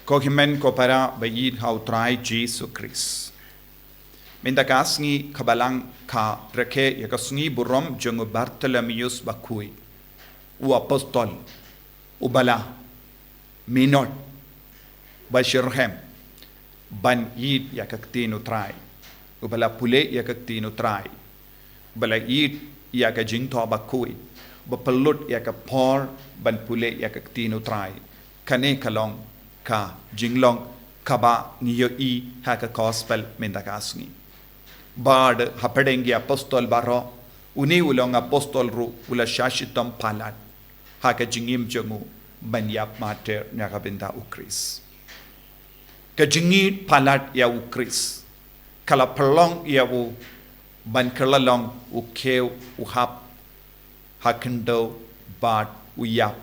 Kohimen ko para bayid hau try Jisu Christ. Minta kasngi kabalang ka reke ya kasngi burom jungo Bartolomeus bakui. U apostol. Ubala. Minot. Bashirhem. Ban yid ya Ktien U try. Ubala pule ya Ktien U try. Ubala yid ya ka jingto bakui. Bapelut ya ka por ban pule ya Ktien U try. Kane kalong ka jinglong kaba niyo I haka gospel mendakasni bad hapedengi apostol baro uni ulong apostol ru ula shashitam palat haka jingim jongu banyap mater nyakabenda ukris ka jingit palat ya ukris kala pelong ya u ban kalalong ukew uhap hakendo bad uyap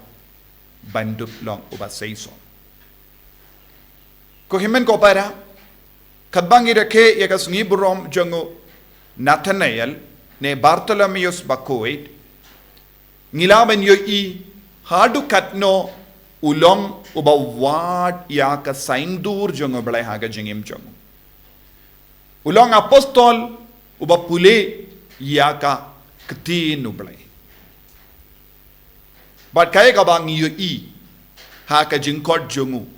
bandup long ubasaiso Kohimen ko para kadbangi reke yakas ngiburom jongo Nathanael ne Bartolomeus bakoit ngilaban yo I hadu katno ulong uba wat yaka saindur jongo blai haga jingim jongo ulong apostol uba pule yaka Ktien U Blei but kaya kabang yo I haka jingkot jongo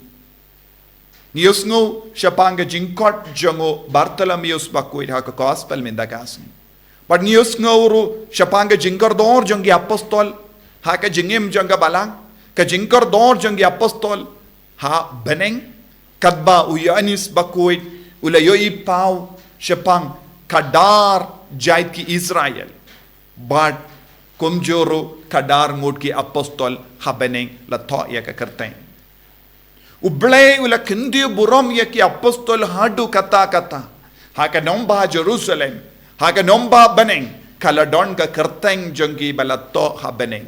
Niusngo shapanga jingkot jongo Bartolomeus bakuit haka gospel mendakasni. But niusngo ru shapanga jingkar dor jongi apostol haka jingim jonga balang ka jingkar dor jongi apostol ha beneng kadba uyanis bakuit ulayo ipau shapang kadar jait ki Israel. But kumjoro kadar ngod ki apostol ha beneng la tho ya ka kerteng. Ublei ula kendi burom ya ki apostol hadu kata haka nomba Jerusalem haka nomba beneng kala don ka kerteng jongi balato ha beneng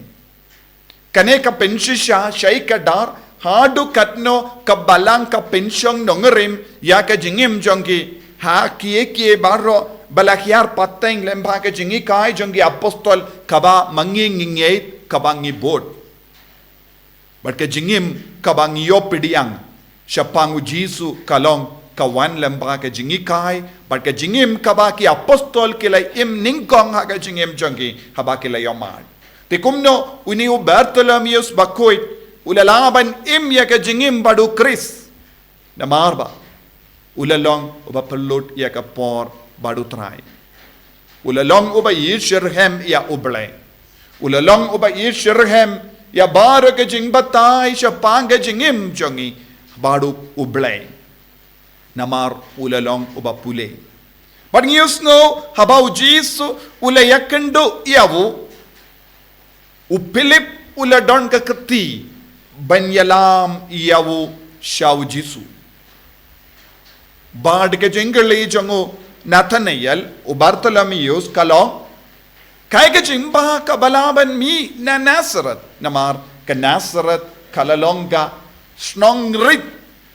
kane ka penshisha shai ka dar hadu katno ka balang ka pensyong nongerim ya ka jingim jongi ha kie baro balakyar pateng lemba ka jingi kai jongi apostol kaba mangi ngingeit kaba ngibot but ka jingim kabang iyo pidiang siyapangu Jisu kalong kawan lembra ka jingi kai but ka jingim kaba ki apostol kilay im ningkong ha ka jingim jongi haba kilay yomad tikumno uni u Bartolomeus bakoit ulalaban im ya ka jingim badu Chris na marba ulalong uba pelot ya ka por badu try ulalong uba yishirhem ya ublei ulalong uba yishirhem ya baru ke jing batai siapang ke jingim jongi baru ublei namar ulalong uba pule but ngiusno habau Jisu ula yakendo yawu upilip ula don ka keti banyalam yawu shau Jisu bad ke jingli jongo Nathanael u Bartolomeus kalong Kaya ka jimba ka balaban mi na Nazareth namar ka Nazareth kalalongga snongrit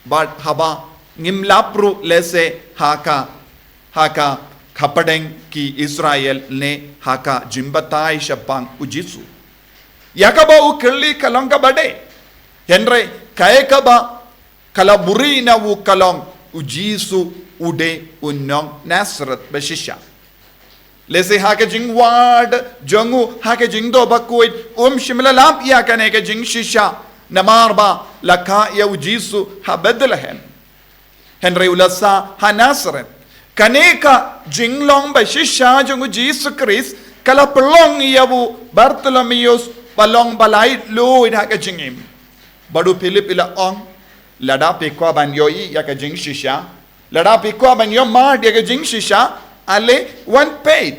but haba ngimlapru lese haka kapadeng ki Israel ne haka jimbatai shapang ujisu yakaba u kirli kalongga bade henre kaya ka ba kalaburi na u kalong ujisu ude unong Nazareth bashisha Lese hake jing ward jongu hake jing do bakuit shimla lamp ya kane ke jing shisha namarba laka ya Jisu ha Bethlehem Henry ulasa ha Nazareth kane ka jinglong ba shisha jongu Jisu Christ kala pelong yawu Bartolomeus balong balai lo id hake jingim badu Philip ila ong lada pekwa ban yoi ya ke jing shisha lada pekwa ban yo ma ya ke jing shisha ale one paid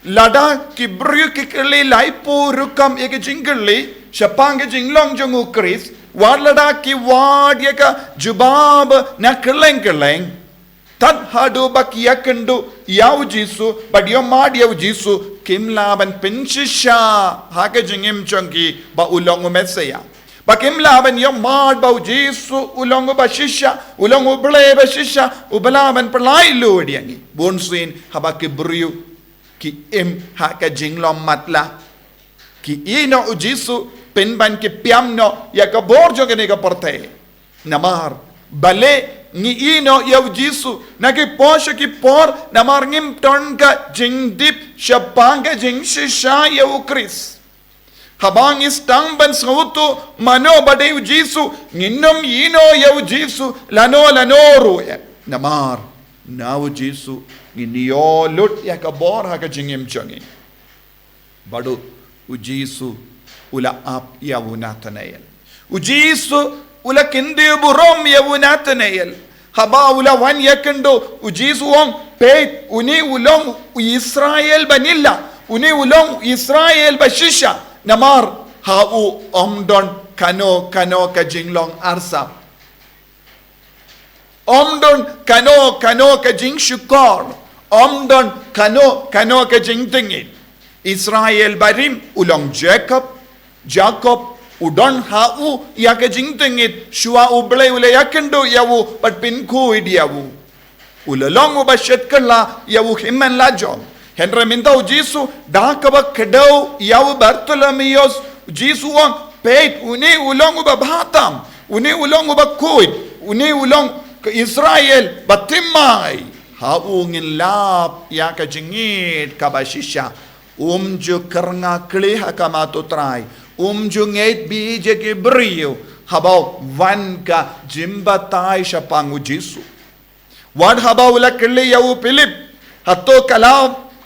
lada ki bru ki kle lai po rukam ek jingli shapang jinglong jongu Chris war lada ki wad yaka jubab na keleng tad hadu bak yakendo yaw Jisu but yo mad yaw Jisu kimla ban pinshisha hake jingim jongi ba ulong mesaya Bakim laban yo mad ba Jisu ulong ba shisha ulong ublei ba shisha ubalaban perlai lu diangi bonsuin habake briu ki im ha ka jinglom matla ki ino Jisu penban ki piamno ya ka borjo ke ne ka porte Namar bale ngi ino yaw Jisu nagi posha ki por namar ngim tonga jing dip shapanga jing shisha yaw Chris. Habang istangban sauto mano bade Jisu nginom ino yaw Jisu lano namar naw Jisu nginio lut yakabor haka jingim jangi. Badu Jisu ula ap yaw Nathanael. Jisu ula kindi burom yaw Nathanael. Haba ula wan yakendo Jisu ong peit uni ulong Israel banilla uni ulong Israel bashisha. Namar hau omdon kano ka jinglong arsa. Omdon kano ka jing shukor. Omdon kano ka jing tingit. Israel barim ulong Jacob udon hau ya ka jing tingit. Shua U Blei ule yakendo yawu but pinku idiyawu. Ulalong ubashet kala yawu himman lajong. Henry Mintau Jisu dakaba kedau yaw Bartolomeos Jisu ang peit uni ulong uba batam uni ulong uba kuit uni ulong Israel batimay haungin lap ya ka jingit kabashisha umju karnga kliha kamatutray umju ngait bije gibriyo habaw van ka jimbatay siya pangu Jisu wad habaw la kli yaw Philip hato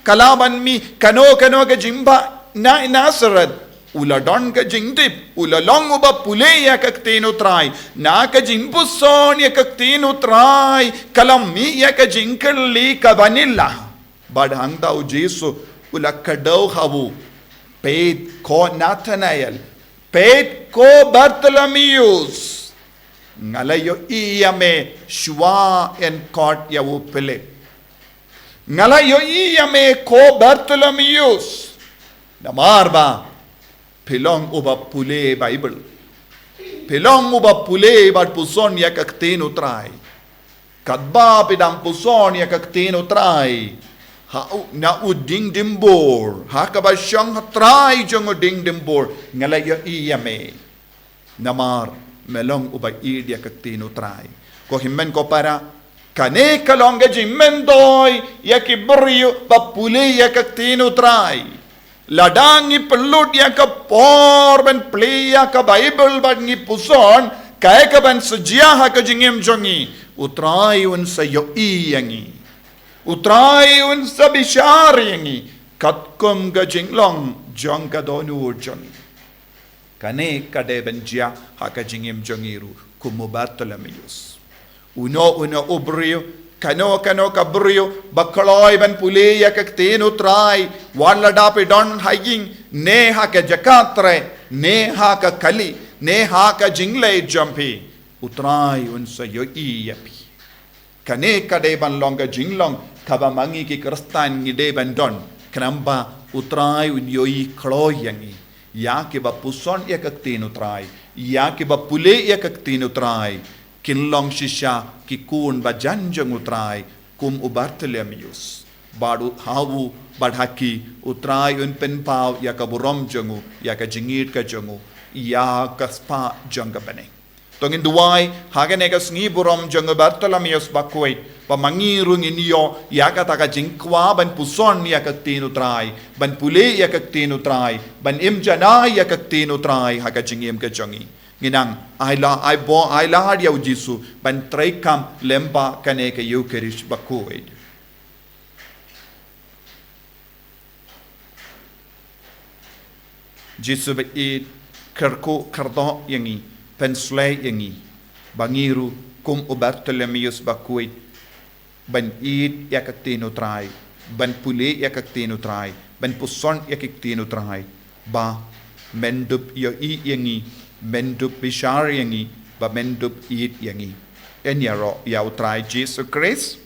kalaban mi kano ka jimba na Nazareth uladon ka jingdip ulalong uba pule ya kaktino try na ka jingpuson ya kaktino try kalami ya ka jingkerli ka vanilla badhang tao Jisu ulakadaw hawu peit ko Nathanael peit ko Bartholomeus ngalayo iyame shwa en court yawu Philip ngalayo iyame ko Bartholomeus namarba pilong uba pule Bible pilong uba pule bat puson ya kaktino try kadba pidang puson ya kaktino try ha na uding dimbor ha kabasyang try jong uding dimbor ngalayo iyame namar melong uba id ya kaktino try ko himmen ko para kane kalonga jimmendoy ya kibriyo papule ya kaktino try ladangi pelut ya ka por ben play ya ka Bible ban ngi puson kay ka ban sejia ha ka jingim jongi utray un sa yo iyangi utray un sa bishar yangi katkum ga jinglong jong ka donu jongi kane kade ben jia ha ka jingim jongiru kumu Bartholomeus uno ubrio kano ka brio bakaloy ban pule ya kaktino try wala dape don hiking ne ha ka jakatre ne ha ka kali ne ha ka jingle jumpy utray unsa yo iyapi kane kade ban longa jinglong kaba mangi ki kristan ngi de ban don kanamba utray un yo i kloy yangi ya ke ba puson ya kaktino try ya ke ba pule ya kaktino try kinlong shisha ki kun ba janjang utray kum Bartholomeus badu hawu badhaki utray un penpaw ya ka burom jangu ya ka jingit ka jangu ya ka spa janga bane tongin duway hagane ka sngi burom jangu Bartholomeus bakwait pamangirung inyo ya ka taka jingkwa ban puson ya ka tinutray ban puli ya ka tinutray ban imjana ya ka tinutray ha ka jingim ka jangi ginang ai lahad yaw Jisu ban tray kam lemba kane ka Eucharist bakuid Jisu ba it kerko kardo yangi penslay yangi bangiru kum Bartholomeus bakuid ban it yakaktino try ban puli yakaktino try ban puson yakaktino try ba mendup yo I yangi mendup bishar yangi ba mendup it yangi en yaro yaw try Jesus Christ